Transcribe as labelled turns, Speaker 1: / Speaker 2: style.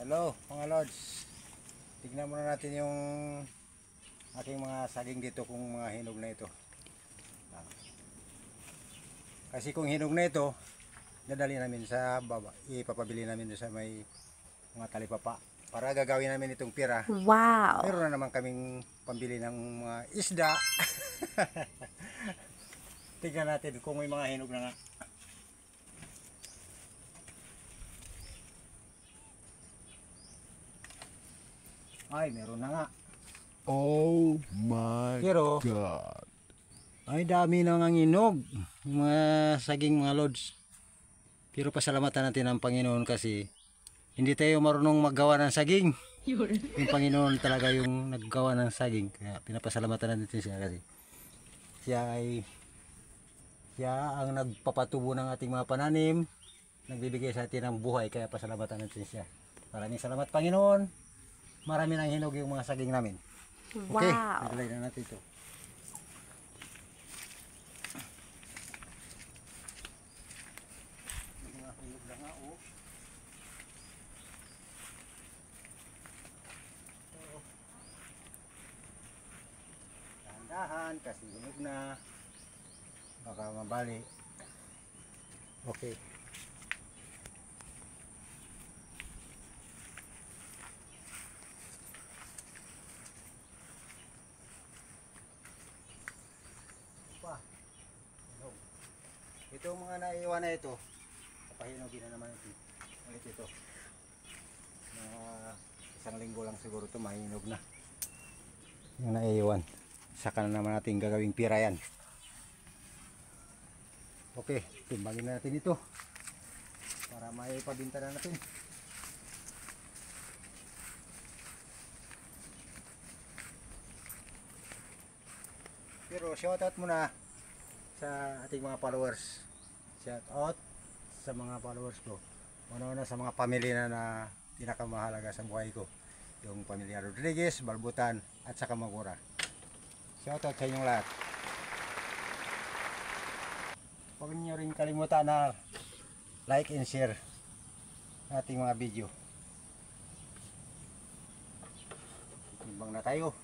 Speaker 1: Hello mga lods, tignan muna natin yung aking mga saging dito kung mga hinog na ito. Kasi kung hinog na ito, dadali namin sa baba, ipapabili namin sa may mga talipapa para gagawin namin itong pira.
Speaker 2: Wow!
Speaker 1: Meron na naman kaming pambili ng mga isda. Tignan natin kung may mga hinog na nga. Ay, meron na nga.
Speaker 3: Oh my
Speaker 1: Pero,
Speaker 3: God.
Speaker 1: ay dami na nga hinog. Mga saging mga lods. Pero pasalamatan natin ang Panginoon kasi hindi tayo marunong maggawa ng saging. Yung Panginoon talaga yung naggawa ng saging. Kaya pinapasalamatan natin siya kasi siya ang nagpapatubo ng ating mga pananim. Nagbibigay sa atin ng buhay. Kaya pasalamatan natin siya. Maraming salamat Panginoon. Marami nang hinog yung mga saging namin. Okay,
Speaker 2: Wow!
Speaker 1: naglagay na natin ito. Mga hinog na nga oh. Dahan-dahan kasi hinog na. Baka mabali. Okay. Ito mga naiiwan na ito, papahinugin na naman ito. Ulit ito. Mga isang linggo lang siguro ito mahinog na. Yung naiiwan. Saka na naman natin gagawing pira yan. Okay, timbangin na natin ito. Para may pabinta na natin. Pero shoutout muna sa ating mga followers. Shout out sa mga followers ko. Una-una sa mga pamilya na pinakamahalaga sa buhay ko. Yung pamilya Rodriguez, Balbutan at sa Kamagura. Shout out sa inyong lahat. Huwag niyo rin kalimutan na like and share ating mga video. Timbang na tayo.